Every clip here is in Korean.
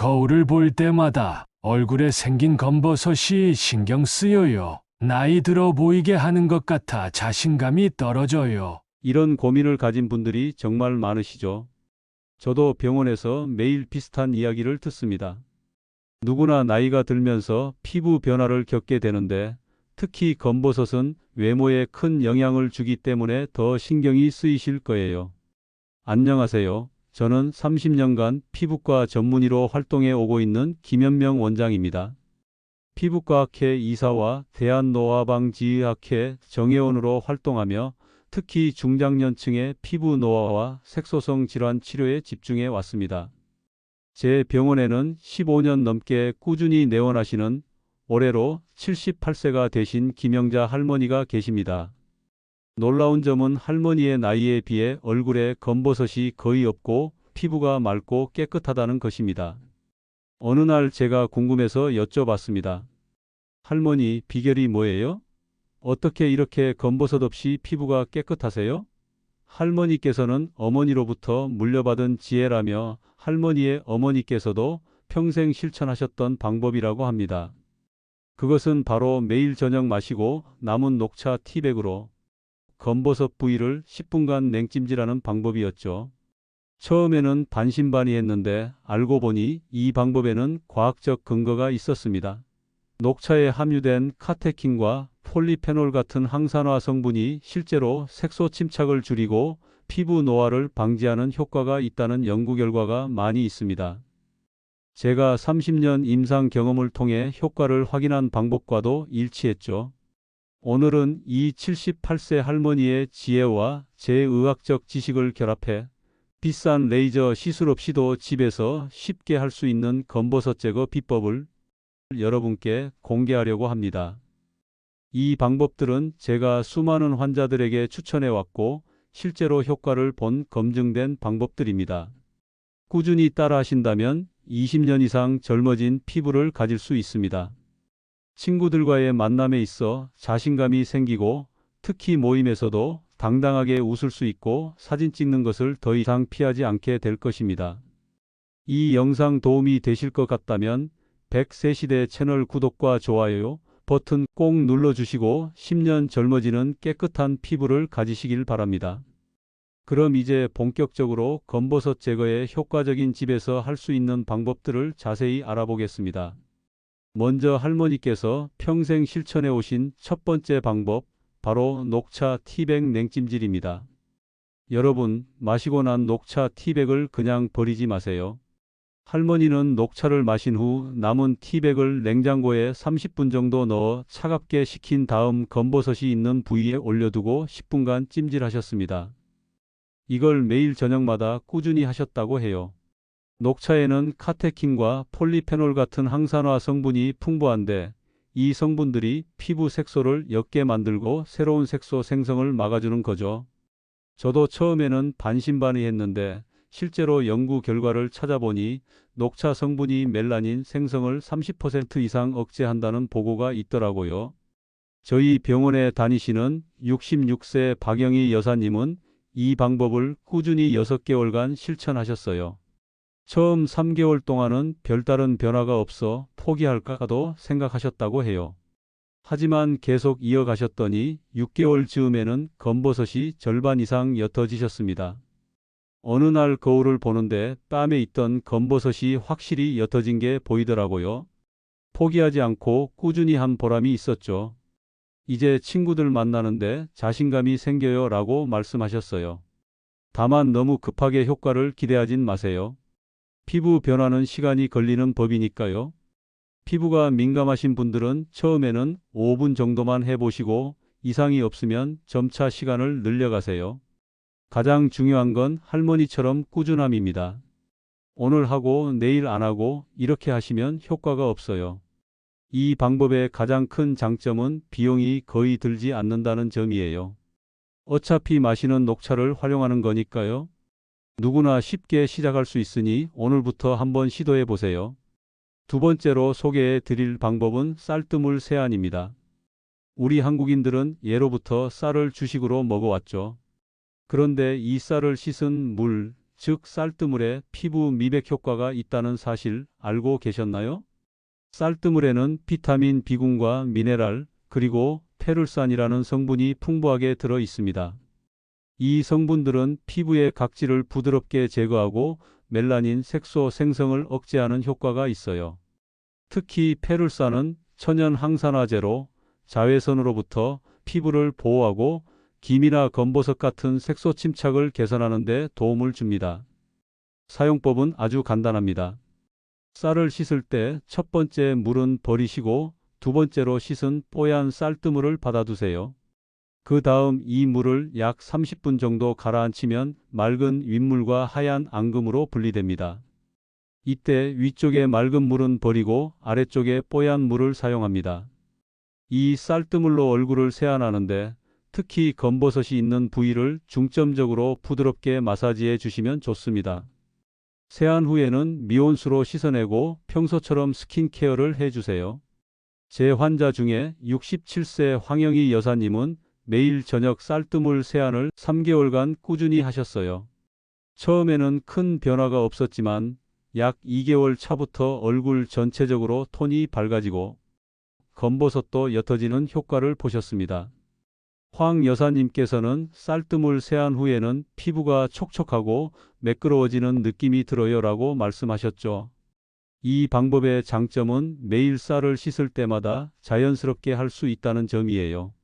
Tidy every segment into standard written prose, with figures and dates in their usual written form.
거울을 볼 때마다 얼굴에 생긴 검버섯이 신경 쓰여요. 나이 들어 보이게 하는 것 같아 자신감이 떨어져요. 이런 고민을 가진 분들이 정말 많으시죠. 저도 병원에서 매일 비슷한 이야기를 듣습니다. 누구나 나이가 들면서 피부 변화를 겪게 되는데 특히 검버섯은 외모에 큰 영향을 주기 때문에 더 신경이 쓰이실 거예요. 안녕하세요. 저는 30년간 피부과 전문의로 활동해 오고 있는 김현명 원장입니다. 피부과학회 이사와 대한노화방지의학회 정회원으로 활동하며 특히 중장년층의 피부 노화와 색소성 질환 치료에 집중해 왔습니다. 제 병원에는 15년 넘게 꾸준히 내원하시는 올해로 78세가 되신 김영자 할머니가 계십니다. 놀라운 점은 할머니의 나이에 비해 얼굴에 검버섯이 거의 없고 피부가 맑고 깨끗하다는 것입니다. 어느 날 제가 궁금해서 여쭤봤습니다. 할머니, 비결이 뭐예요? 어떻게 이렇게 검버섯 없이 피부가 깨끗하세요? 할머니께서는 어머니로부터 물려받은 지혜라며 할머니의 어머니께서도 평생 실천하셨던 방법이라고 합니다. 그것은 바로 매일 저녁 마시고 남은 녹차 티백으로 검버섯 부위를 10분간 냉찜질하는 방법이었죠. 처음에는 반신반의했는데 알고 보니 이 방법에는 과학적 근거가 있었습니다. 녹차에 함유된 카테킨과 폴리페놀 같은 항산화 성분이 실제로 색소 침착을 줄이고 피부 노화를 방지하는 효과가 있다는 연구 결과가 많이 있습니다. 제가 30년 임상 경험을 통해 효과를 확인한 방법과도 일치했죠. 오늘은 이 78세 할머니의 지혜와 제 의학적 지식을 결합해 비싼 레이저 시술 없이도 집에서 쉽게 할 수 있는 검버섯 제거 비법을 여러분께 공개하려고 합니다. 이 방법들은 제가 수많은 환자들에게 추천해 왔고 실제로 효과를 본 검증된 방법들입니다. 꾸준히 따라 하신다면 20년 이상 젊어진 피부를 가질 수 있습니다. 친구들과의 만남에 있어 자신감이 생기고 특히 모임에서도 당당하게 웃을 수 있고 사진 찍는 것을 더 이상 피하지 않게 될 것입니다. 이 영상 도움이 되실 것 같다면 100세 시대 채널 구독과 좋아요 버튼 꼭 눌러주시고 10년 젊어지는 깨끗한 피부를 가지시길 바랍니다. 그럼 이제 본격적으로 검버섯 제거에 효과적인 집에서 할 수 있는 방법들을 자세히 알아보겠습니다. 먼저 할머니께서 평생 실천해 오신 첫 번째 방법, 바로 녹차 티백 냉찜질입니다. 여러분, 마시고 난 녹차 티백을 그냥 버리지 마세요. 할머니는 녹차를 마신 후 남은 티백을 냉장고에 30분 정도 넣어 차갑게 식힌 다음 검버섯이 있는 부위에 올려두고 10분간 찜질하셨습니다. 이걸 매일 저녁마다 꾸준히 하셨다고 해요. 녹차에는 카테킨과 폴리페놀 같은 항산화 성분이 풍부한데 이 성분들이 피부 색소를 옅게 만들고 새로운 색소 생성을 막아주는 거죠. 저도 처음에는 반신반의했는데 실제로 연구 결과를 찾아보니 녹차 성분이 멜라닌 생성을 30% 이상 억제한다는 보고가 있더라고요. 저희 병원에 다니시는 66세 박영희 여사님은 이 방법을 꾸준히 6개월간 실천하셨어요. 처음 3개월 동안은 별다른 변화가 없어 포기할까도 생각하셨다고 해요. 하지만 계속 이어가셨더니 6개월 즈음에는 검버섯이 절반 이상 옅어지셨습니다. 어느 날 거울을 보는데 뺨에 있던 검버섯이 확실히 옅어진 게 보이더라고요. 포기하지 않고 꾸준히 한 보람이 있었죠. 이제 친구들 만나는데 자신감이 생겨요 라고 말씀하셨어요. 다만 너무 급하게 효과를 기대하진 마세요. 피부 변화는 시간이 걸리는 법이니까요. 피부가 민감하신 분들은 처음에는 5분 정도만 해보시고 이상이 없으면 점차 시간을 늘려가세요. 가장 중요한 건 할머니처럼 꾸준함입니다. 오늘 하고 내일 안 하고 이렇게 하시면 효과가 없어요. 이 방법의 가장 큰 장점은 비용이 거의 들지 않는다는 점이에요. 어차피 마시는 녹차를 활용하는 거니까요. 누구나 쉽게 시작할 수 있으니 오늘부터 한번 시도해 보세요. 두 번째로 소개해 드릴 방법은 쌀뜨물 세안입니다. 우리 한국인들은 예로부터 쌀을 주식으로 먹어왔죠. 그런데 이 쌀을 씻은 물, 즉 쌀뜨물에 피부 미백 효과가 있다는 사실 알고 계셨나요? 쌀뜨물에는 비타민 B군과 미네랄, 그리고 페룰산이라는 성분이 풍부하게 들어 있습니다. 이 성분들은 피부의 각질을 부드럽게 제거하고 멜라닌 색소 생성을 억제하는 효과가 있어요. 특히 페룰산은 천연 항산화제로 자외선으로부터 피부를 보호하고 김이나 검버섯 같은 색소 침착을 개선하는 데 도움을 줍니다. 사용법은 아주 간단합니다. 쌀을 씻을 때 첫 번째 물은 버리시고 두 번째로 씻은 뽀얀 쌀뜨물을 받아두세요. 그 다음 이 물을 약 30분 정도 가라앉히면 맑은 윗물과 하얀 앙금으로 분리됩니다. 이때 위쪽에 맑은 물은 버리고 아래쪽에 뽀얀 물을 사용합니다. 이 쌀뜨물로 얼굴을 세안하는데 특히 검버섯이 있는 부위를 중점적으로 부드럽게 마사지해 주시면 좋습니다. 세안 후에는 미온수로 씻어내고 평소처럼 스킨케어를 해주세요. 제 환자 중에 67세 황영희 여사님은 매일 저녁 쌀뜨물 세안을 3개월간 꾸준히 하셨어요. 처음에는 큰 변화가 없었지만 약 2개월 차부터 얼굴 전체적으로 톤이 밝아지고 검버섯도 옅어지는 효과를 보셨습니다. 황 여사님께서는 쌀뜨물 세안 후에는 피부가 촉촉하고 매끄러워지는 느낌이 들어요라고 말씀하셨죠. 이 방법의 장점은 매일 쌀을 씻을 때마다 자연스럽게 할 수 있다는 점이에요.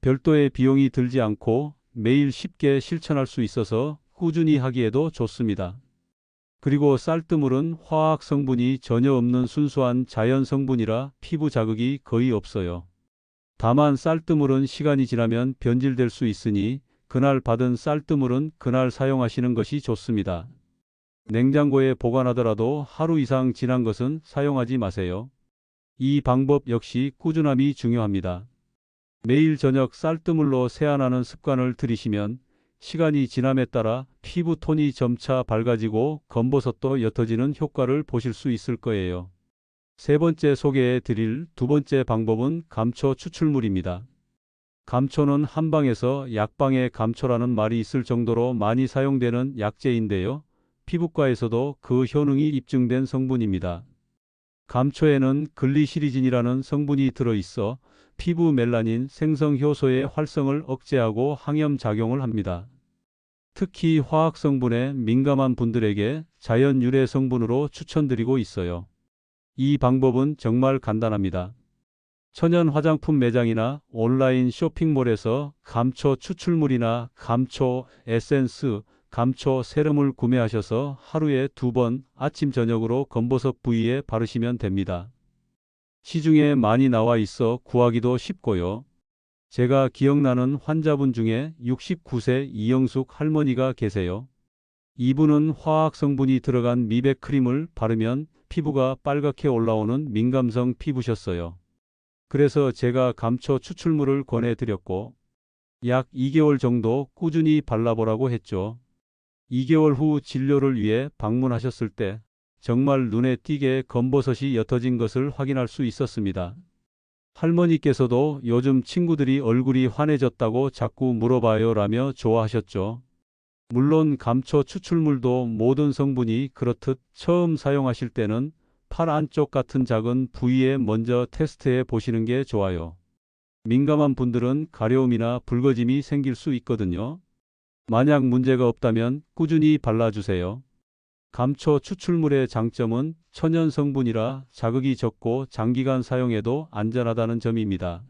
별도의 비용이 들지 않고 매일 쉽게 실천할 수 있어서 꾸준히 하기에도 좋습니다. 그리고 쌀뜨물은 화학 성분이 전혀 없는 순수한 자연 성분이라 피부 자극이 거의 없어요. 다만 쌀뜨물은 시간이 지나면 변질될 수 있으니 그날 받은 쌀뜨물은 그날 사용하시는 것이 좋습니다. 냉장고에 보관하더라도 하루 이상 지난 것은 사용하지 마세요. 이 방법 역시 꾸준함이 중요합니다. 매일 저녁 쌀뜨물로 세안하는 습관을 들이시면 시간이 지남에 따라 피부 톤이 점차 밝아지고 검버섯도 옅어지는 효과를 보실 수 있을 거예요. 세 번째 소개해 드릴 두 번째 방법은 감초 추출물입니다. 감초는 한방에서 약방의 감초라는 말이 있을 정도로 많이 사용되는 약재인데요. 피부과에서도 그 효능이 입증된 성분입니다. 감초에는 글리시리진이라는 성분이 들어있어 피부 멜라닌 생성 효소의 활성을 억제하고 항염 작용을 합니다. 특히 화학 성분에 민감한 분들에게 자연 유래 성분으로 추천드리고 있어요. 이 방법은 정말 간단합니다. 천연 화장품 매장이나 온라인 쇼핑몰에서 감초 추출물이나 감초 에센스, 감초 세럼을 구매하셔서 하루에 2번 아침 저녁으로 검버섯 부위에 바르시면 됩니다. 시중에 많이 나와 있어 구하기도 쉽고요. 제가 기억나는 환자분 중에 69세 이영숙 할머니가 계세요. 이분은 화학 성분이 들어간 미백 크림을 바르면 피부가 빨갛게 올라오는 민감성 피부셨어요. 그래서 제가 감초 추출물을 권해드렸고 약 2개월 정도 꾸준히 발라보라고 했죠. 2개월 후 진료를 위해 방문하셨을 때 정말 눈에 띄게 검버섯이 옅어진 것을 확인할 수 있었습니다. 할머니께서도 요즘 친구들이 얼굴이 환해졌다고 자꾸 물어봐요 라며 좋아하셨죠. 물론 감초 추출물도 모든 성분이 그렇듯 처음 사용하실 때는 팔 안쪽 같은 작은 부위에 먼저 테스트해 보시는 게 좋아요. 민감한 분들은 가려움이나 붉어짐이 생길 수 있거든요. 만약 문제가 없다면 꾸준히 발라주세요. 감초 추출물의 장점은 천연 성분이라 자극이 적고 장기간 사용해도 안전하다는 점입니다.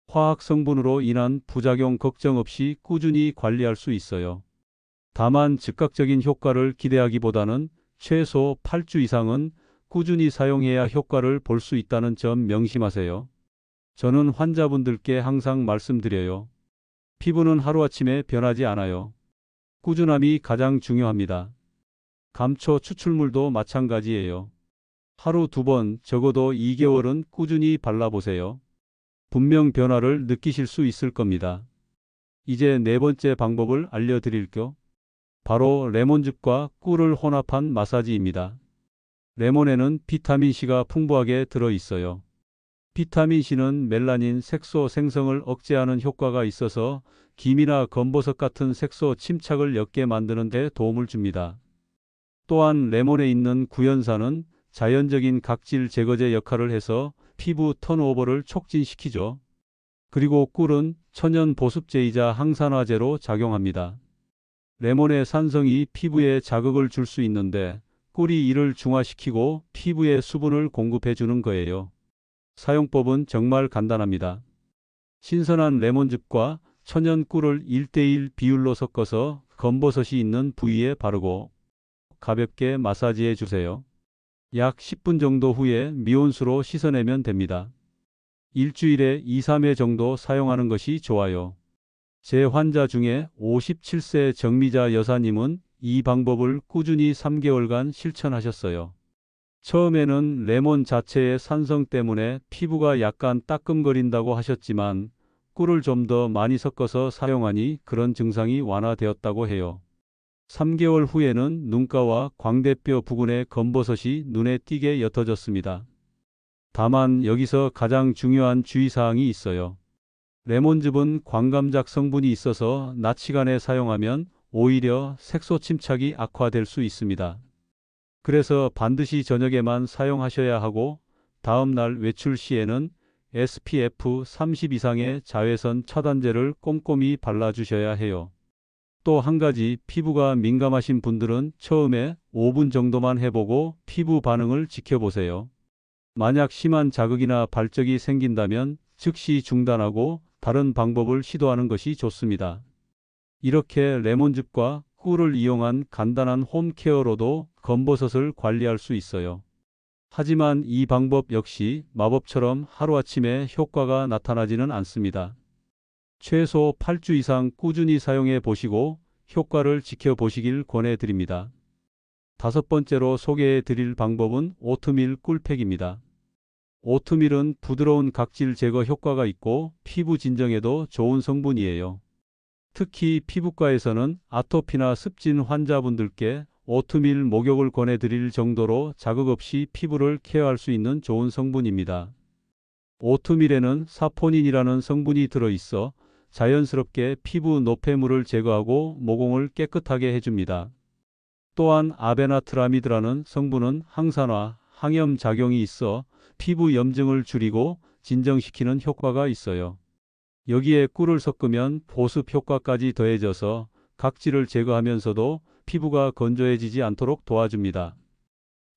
화학 성분으로 인한 부작용 걱정 없이 꾸준히 관리할 수 있어요. 다만 즉각적인 효과를 기대하기보다는 최소 8주 이상은 꾸준히 사용해야 효과를 볼 수 있다는 점 명심하세요. 저는 환자분들께 항상 말씀드려요. 피부는 하루아침에 변하지 않아요. 꾸준함이 가장 중요합니다. 감초 추출물도 마찬가지예요. 하루 2번, 적어도 2개월은 꾸준히 발라보세요. 분명 변화를 느끼실 수 있을 겁니다. 이제 네 번째 방법을 알려드릴게요. 바로 레몬즙과 꿀을 혼합한 마사지입니다. 레몬에는 비타민C가 풍부하게 들어있어요. 비타민C는 멜라닌 색소 생성을 억제하는 효과가 있어서 김이나 검버섯 같은 색소 침착을 옅게 만드는 데 도움을 줍니다. 또한 레몬에 있는 구연산은 자연적인 각질 제거제 역할을 해서 피부 턴오버를 촉진시키죠. 그리고 꿀은 천연 보습제이자 항산화제로 작용합니다. 레몬의 산성이 피부에 자극을 줄 수 있는데 꿀이 이를 중화시키고 피부에 수분을 공급해 주는 거예요. 사용법은 정말 간단합니다. 신선한 레몬즙과 천연 꿀을 1:1 비율로 섞어서 검버섯이 있는 부위에 바르고 가볍게 마사지해 주세요. 약 10분 정도 후에 미온수로 씻어내면 됩니다. 일주일에 2-3회 정도 사용하는 것이 좋아요. 제 환자 중에 57세 정미자 여사님은 이 방법을 꾸준히 3개월간 실천하셨어요. 처음에는 레몬 자체의 산성 때문에 피부가 약간 따끔거린다고 하셨지만 꿀을 좀 더 많이 섞어서 사용하니 그런 증상이 완화되었다고 해요. 3개월 후에는 눈가와 광대뼈 부근의 검버섯이 눈에 띄게 옅어졌습니다. 다만 여기서 가장 중요한 주의사항이 있어요. 레몬즙은 광감작 성분이 있어서 낮 시간에 사용하면 오히려 색소 침착이 악화될 수 있습니다. 그래서 반드시 저녁에만 사용하셔야 하고 다음 날 외출 시에는 SPF 30 이상의 자외선 차단제를 꼼꼼히 발라주셔야 해요. 또 한 가지, 피부가 민감하신 분들은 처음에 5분 정도만 해보고 피부 반응을 지켜보세요. 만약 심한 자극이나 발적이 생긴다면 즉시 중단하고 다른 방법을 시도하는 것이 좋습니다. 이렇게 레몬즙과 꿀을 이용한 간단한 홈케어로도 검버섯을 관리할 수 있어요. 하지만 이 방법 역시 마법처럼 하루아침에 효과가 나타나지는 않습니다. 최소 8주 이상 꾸준히 사용해 보시고 효과를 지켜보시길 권해드립니다. 5번째로 소개해 드릴 방법은 오트밀 꿀팩입니다. 오트밀은 부드러운 각질 제거 효과가 있고 피부 진정에도 좋은 성분이에요. 특히 피부과에서는 아토피나 습진 환자분들께 오트밀 목욕을 권해드릴 정도로 자극 없이 피부를 케어할 수 있는 좋은 성분입니다. 오트밀에는 사포닌이라는 성분이 들어있어 자연스럽게 피부 노폐물을 제거하고 모공을 깨끗하게 해줍니다. 또한 아베나트라미드라는 성분은 항산화, 항염 작용이 있어 피부 염증을 줄이고 진정시키는 효과가 있어요. 여기에 꿀을 섞으면 보습 효과까지 더해져서 각질을 제거하면서도 피부가 건조해지지 않도록 도와줍니다.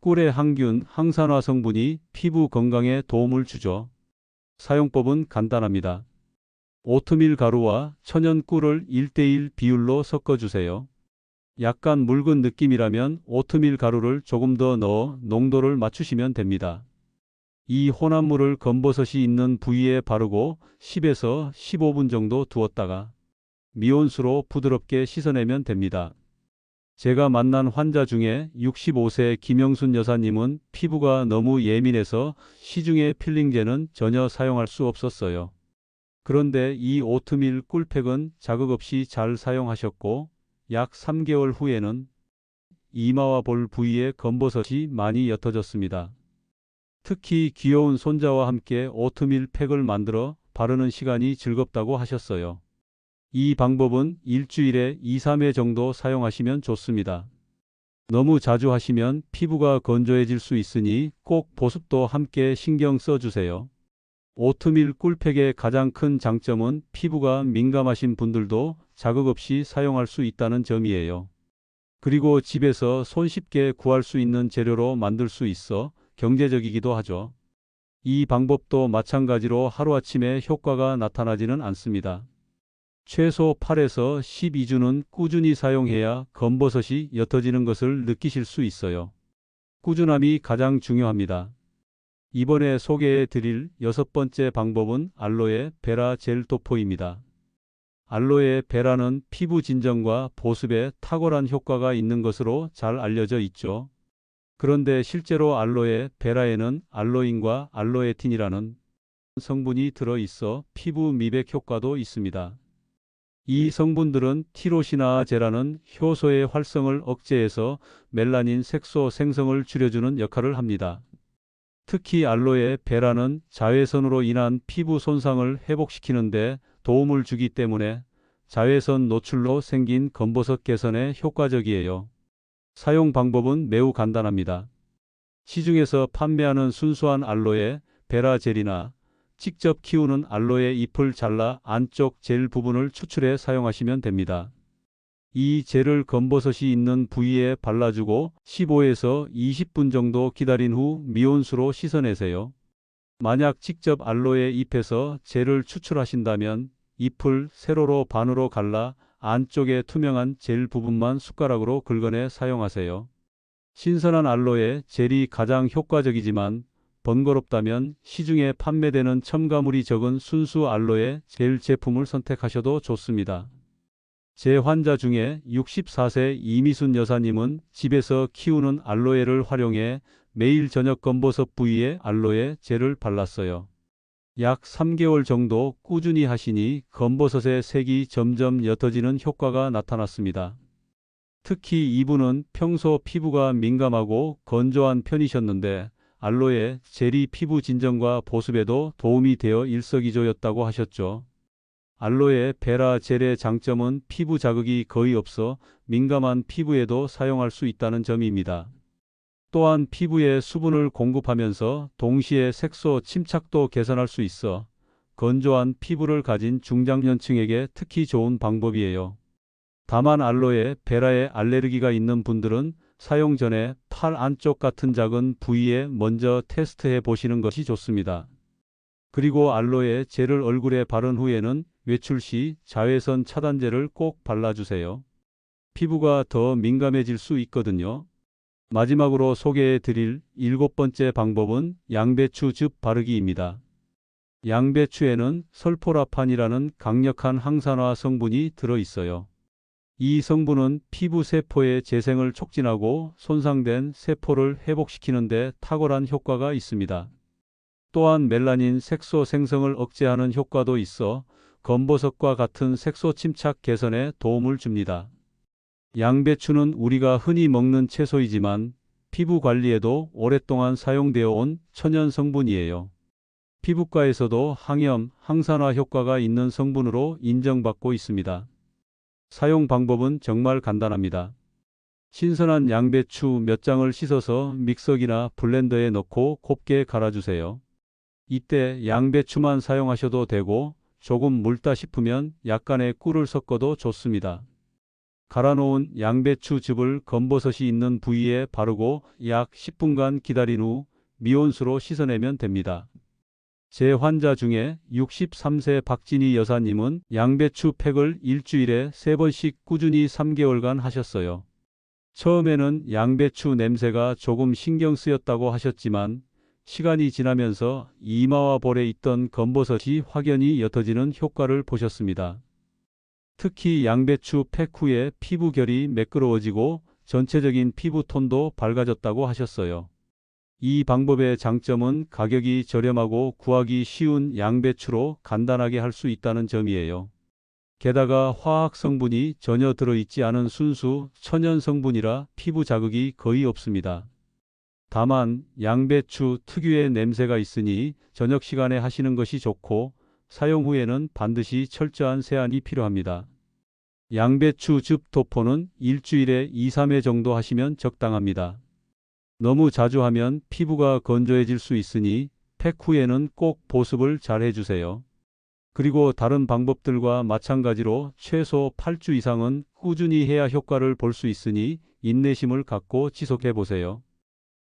꿀의 항균, 항산화 성분이 피부 건강에 도움을 주죠. 사용법은 간단합니다. 오트밀 가루와 천연 꿀을 1:1 비율로 섞어주세요. 약간 묽은 느낌이라면 오트밀 가루를 조금 더 넣어 농도를 맞추시면 됩니다. 이 혼합물을 검버섯이 있는 부위에 바르고 10에서 15분 정도 두었다가 미온수로 부드럽게 씻어내면 됩니다. 제가 만난 환자 중에 65세 김영순 여사님은 피부가 너무 예민해서 시중의 필링제는 전혀 사용할 수 없었어요. 그런데 이 오트밀 꿀팩은 자극 없이 잘 사용하셨고 약 3개월 후에는 이마와 볼 부위에 검버섯이 많이 옅어졌습니다. 특히 귀여운 손자와 함께 오트밀 팩을 만들어 바르는 시간이 즐겁다고 하셨어요. 이 방법은 일주일에 2-3회 정도 사용하시면 좋습니다. 너무 자주 하시면 피부가 건조해질 수 있으니 꼭 보습도 함께 신경 써주세요. 오트밀 꿀팩의 가장 큰 장점은 피부가 민감하신 분들도 자극 없이 사용할 수 있다는 점이에요. 그리고 집에서 손쉽게 구할 수 있는 재료로 만들 수 있어 경제적이기도 하죠. 이 방법도 마찬가지로 하루아침에 효과가 나타나지는 않습니다. 최소 8에서 12주는 꾸준히 사용해야 검버섯이 옅어지는 것을 느끼실 수 있어요. 꾸준함이 가장 중요합니다. 이번에 소개해 드릴 6번째 방법은 알로에 베라 젤 도포입니다. 알로에 베라는 피부 진정과 보습에 탁월한 효과가 있는 것으로 잘 알려져 있죠. 그런데 실제로 알로에 베라에는 알로인과 알로에틴이라는 성분이 들어있어 피부 미백 효과도 있습니다. 이 성분들은 티로시나아제라는 효소의 활성을 억제해서 멜라닌 색소 생성을 줄여주는 역할을 합니다. 특히 알로에 베라는 자외선으로 인한 피부 손상을 회복시키는 데 도움을 주기 때문에 자외선 노출로 생긴 검버섯 개선에 효과적이에요. 사용 방법은 매우 간단합니다. 시중에서 판매하는 순수한 알로에 베라 젤이나 직접 키우는 알로에 잎을 잘라 안쪽 젤 부분을 추출해 사용하시면 됩니다. 이 젤을 검버섯이 있는 부위에 발라주고 15에서 20분 정도 기다린 후 미온수로 씻어내세요. 만약 직접 알로에 잎에서 젤을 추출하신다면 잎을 세로로 반으로 갈라 안쪽에 투명한 젤 부분만 숟가락으로 긁어내 사용하세요. 신선한 알로에 젤이 가장 효과적이지만 번거롭다면 시중에 판매되는 첨가물이 적은 순수 알로에 젤 제품을 선택하셔도 좋습니다. 제 환자 중에 64세 이미순 여사님은 집에서 키우는 알로에를 활용해 매일 저녁 검버섯 부위에 알로에 젤을 발랐어요. 약 3개월 정도 꾸준히 하시니 검버섯의 색이 점점 옅어지는 효과가 나타났습니다. 특히 이분은 평소 피부가 민감하고 건조한 편이셨는데 알로에 젤이 피부 진정과 보습에도 도움이 되어 일석이조였다고 하셨죠. 알로에 베라 젤의 장점은 피부 자극이 거의 없어 민감한 피부에도 사용할 수 있다는 점입니다. 또한 피부에 수분을 공급하면서 동시에 색소 침착도 개선할 수 있어 건조한 피부를 가진 중장년층에게 특히 좋은 방법이에요. 다만 알로에 베라에 알레르기가 있는 분들은 사용 전에 팔 안쪽 같은 작은 부위에 먼저 테스트해 보시는 것이 좋습니다. 그리고 알로에 젤을 얼굴에 바른 후에는 외출 시 자외선 차단제를 꼭 발라주세요. 피부가 더 민감해질 수 있거든요. 마지막으로 소개해 드릴 7번째 방법은 양배추즙 바르기입니다. 양배추에는 설포라판이라는 강력한 항산화 성분이 들어 있어요. 이 성분은 피부 세포의 재생을 촉진하고 손상된 세포를 회복시키는 데 탁월한 효과가 있습니다. 또한 멜라닌 색소 생성을 억제하는 효과도 있어 검버섯과 같은 색소 침착 개선에 도움을 줍니다. 양배추는 우리가 흔히 먹는 채소이지만 피부 관리에도 오랫동안 사용되어 온 천연 성분이에요. 피부과에서도 항염, 항산화 효과가 있는 성분으로 인정받고 있습니다. 사용 방법은 정말 간단합니다. 신선한 양배추 몇 장을 씻어서 믹서기나 블렌더에 넣고 곱게 갈아주세요. 이때 양배추만 사용하셔도 되고 조금 묽다 싶으면 약간의 꿀을 섞어도 좋습니다. 갈아놓은 양배추즙을 검버섯이 있는 부위에 바르고 약 10분간 기다린 후 미온수로 씻어내면 됩니다. 제 환자 중에 63세 박진희 여사님은 양배추 팩을 일주일에 3번씩 꾸준히 3개월간 하셨어요. 처음에는 양배추 냄새가 조금 신경 쓰였다고 하셨지만 시간이 지나면서 이마와 볼에 있던 검버섯이 확연히 옅어지는 효과를 보셨습니다. 특히 양배추 팩 후에 피부 결이 매끄러워지고 전체적인 피부톤도 밝아졌다고 하셨어요. 이 방법의 장점은 가격이 저렴하고 구하기 쉬운 양배추로 간단하게 할 수 있다는 점이에요. 게다가 화학 성분이 전혀 들어있지 않은 순수 천연 성분이라 피부 자극이 거의 없습니다. 다만 양배추 특유의 냄새가 있으니 저녁 시간에 하시는 것이 좋고 사용 후에는 반드시 철저한 세안이 필요합니다. 양배추 즙 도포는 일주일에 2-3회 정도 하시면 적당합니다. 너무 자주 하면 피부가 건조해질 수 있으니 팩 후에는 꼭 보습을 잘 해주세요. 그리고 다른 방법들과 마찬가지로 최소 8주 이상은 꾸준히 해야 효과를 볼 수 있으니 인내심을 갖고 지속해 보세요.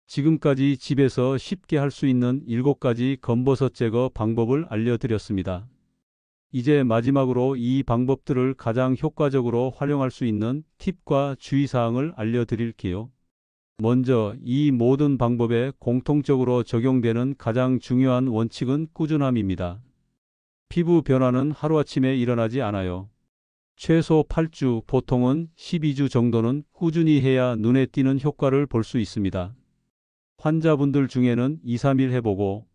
지금까지 집에서 쉽게 할 수 있는 7가지 검버섯 제거 방법을 알려드렸습니다. 이제 마지막으로 이 방법들을 가장 효과적으로 활용할 수 있는 팁과 주의사항을 알려드릴게요. 먼저 이 모든 방법에 공통적으로 적용되는 가장 중요한 원칙은 꾸준함입니다. 피부 변화는 하루아침에 일어나지 않아요. 최소 8주, 보통은 12주 정도는 꾸준히 해야 눈에 띄는 효과를 볼 수 있습니다. 환자분들 중에는 2-3일 해보고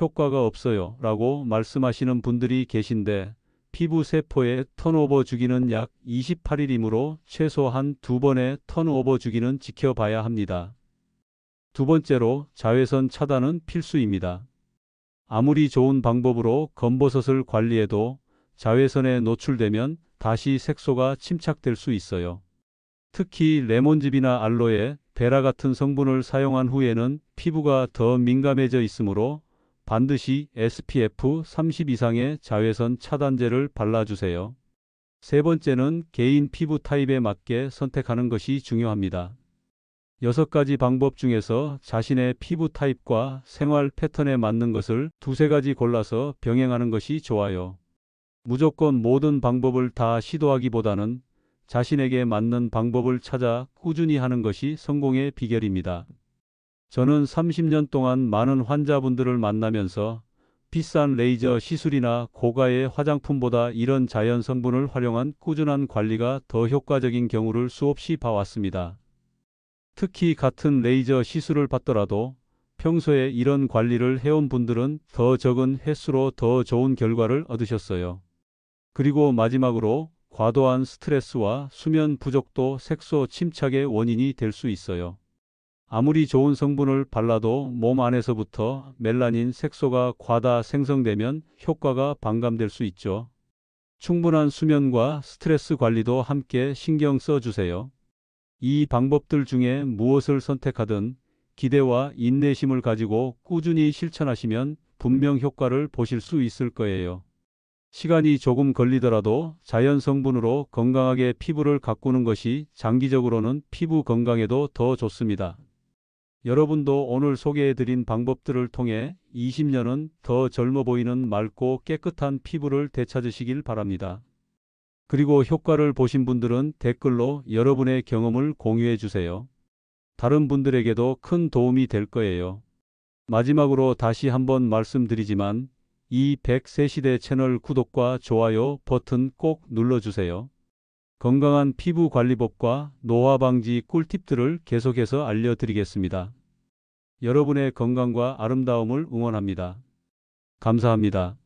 효과가 없어요 라고 말씀하시는 분들이 계신데 피부 세포의 턴오버 주기는 약 28일이므로 최소한 2번의 턴오버 주기는 지켜봐야 합니다. 두 번째로 자외선 차단은 필수입니다. 아무리 좋은 방법으로 검버섯을 관리해도 자외선에 노출되면 다시 색소가 침착될 수 있어요. 특히 레몬즙이나 알로에, 베라 같은 성분을 사용한 후에는 피부가 더 민감해져 있으므로 반드시 SPF 30 이상의 자외선 차단제를 발라주세요. 세 번째는 개인 피부 타입에 맞게 선택하는 것이 중요합니다. 6가지 방법 중에서 자신의 피부 타입과 생활 패턴에 맞는 것을 두세 가지 골라서 병행하는 것이 좋아요. 무조건 모든 방법을 다 시도하기보다는 자신에게 맞는 방법을 찾아 꾸준히 하는 것이 성공의 비결입니다. 저는 30년 동안 많은 환자분들을 만나면서 비싼 레이저 시술이나 고가의 화장품보다 이런 자연 성분을 활용한 꾸준한 관리가 더 효과적인 경우를 수없이 봐왔습니다. 특히 같은 레이저 시술을 받더라도 평소에 이런 관리를 해온 분들은 더 적은 횟수로 더 좋은 결과를 얻으셨어요. 그리고 마지막으로 과도한 스트레스와 수면 부족도 색소 침착의 원인이 될 수 있어요. 아무리 좋은 성분을 발라도 몸 안에서부터 멜라닌 색소가 과다 생성되면 효과가 반감될 수 있죠. 충분한 수면과 스트레스 관리도 함께 신경 써주세요. 이 방법들 중에 무엇을 선택하든 기대와 인내심을 가지고 꾸준히 실천하시면 분명 효과를 보실 수 있을 거예요. 시간이 조금 걸리더라도 자연 성분으로 건강하게 피부를 가꾸는 것이 장기적으로는 피부 건강에도 더 좋습니다. 여러분도 오늘 소개해드린 방법들을 통해 20년은 더 젊어 보이는 맑고 깨끗한 피부를 되찾으시길 바랍니다. 그리고 효과를 보신 분들은 댓글로 여러분의 경험을 공유해 주세요. 다른 분들에게도 큰 도움이 될 거예요. 마지막으로 다시 한번 말씀드리지만 이 100세 시대 채널 구독과 좋아요 버튼 꼭 눌러주세요. 건강한 피부 관리법과 노화 방지 꿀팁들을 계속해서 알려드리겠습니다. 여러분의 건강과 아름다움을 응원합니다. 감사합니다.